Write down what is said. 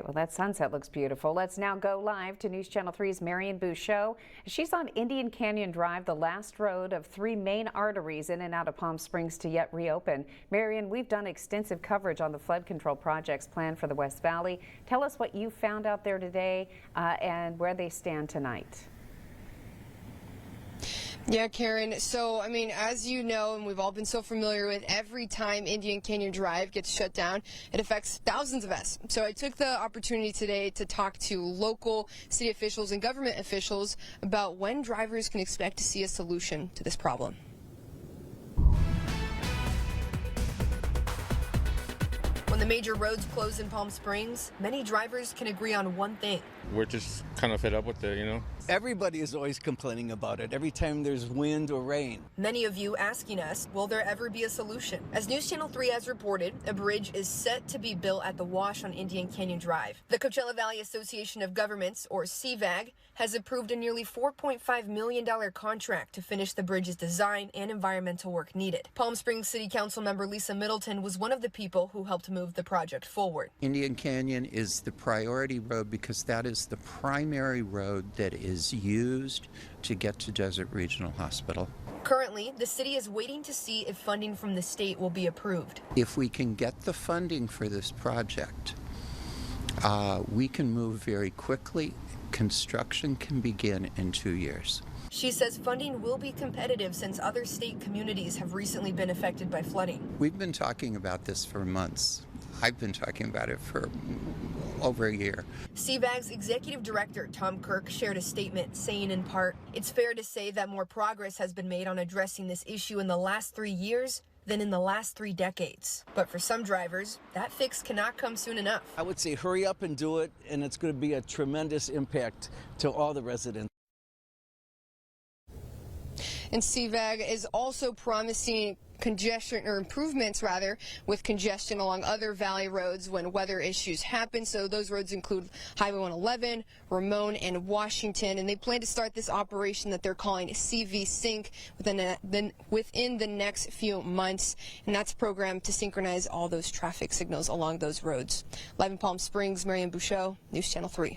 Well, that sunset looks beautiful. Let's now go live to News Channel 3's Marian Bouchot. She's on Indian Canyon Drive, the last road of three main arteries in and out of Palm Springs to yet reopen. Marian, we've done extensive coverage on the flood control projects planned for the West Valley. Tell us what you found out there today and where they stand tonight. Yeah, Karen. So, as you know, and we've all been so familiar with, every time Indian Canyon Drive gets shut down, it affects thousands of us. So I took the opportunity today to talk to local city officials and government officials about when drivers can expect to see a solution to this problem. When the major roads close in Palm Springs, many drivers can agree on one thing. We're just kind of fed up with it, Everybody is always complaining about it every time there's wind or rain. Many of you asking us, will there ever be a solution? As News Channel 3 has reported, a bridge is set to be built at the Wash on Indian Canyon Drive. The Coachella Valley Association of Governments, or CVAG, has approved a nearly $4.5 million contract to finish the bridge's design and environmental work needed. Palm Springs City Council member Lisa Middleton was one of the people who helped move the project forward. Indian Canyon is the priority road because that is the primary road that is used to get to Desert Regional Hospital. Currently, the city is waiting to see if funding from the state will be approved. If we can get the funding for this project, we can move very quickly. Construction can begin in 2 years. She says funding will be competitive since other state communities have recently been affected by flooding. We've been talking about this for months. I've been talking about it for over a year. CVAG's executive director, Tom Kirk, shared a statement saying in part, it's fair to say that more progress has been made on addressing this issue in the last 3 years than in the last 3 decades. But for some drivers, that fix cannot come soon enough. I would say hurry up and do it, and it's going to be a tremendous impact to all the residents. And CVAG is also promising improvements with congestion along other valley roads when weather issues happen. So those roads include Highway 111, Ramon, and Washington. And they plan to start this operation that they're calling CV Sync within the next few months. And that's programmed to synchronize all those traffic signals along those roads. Live in Palm Springs, Marian Bouchot, News Channel 3.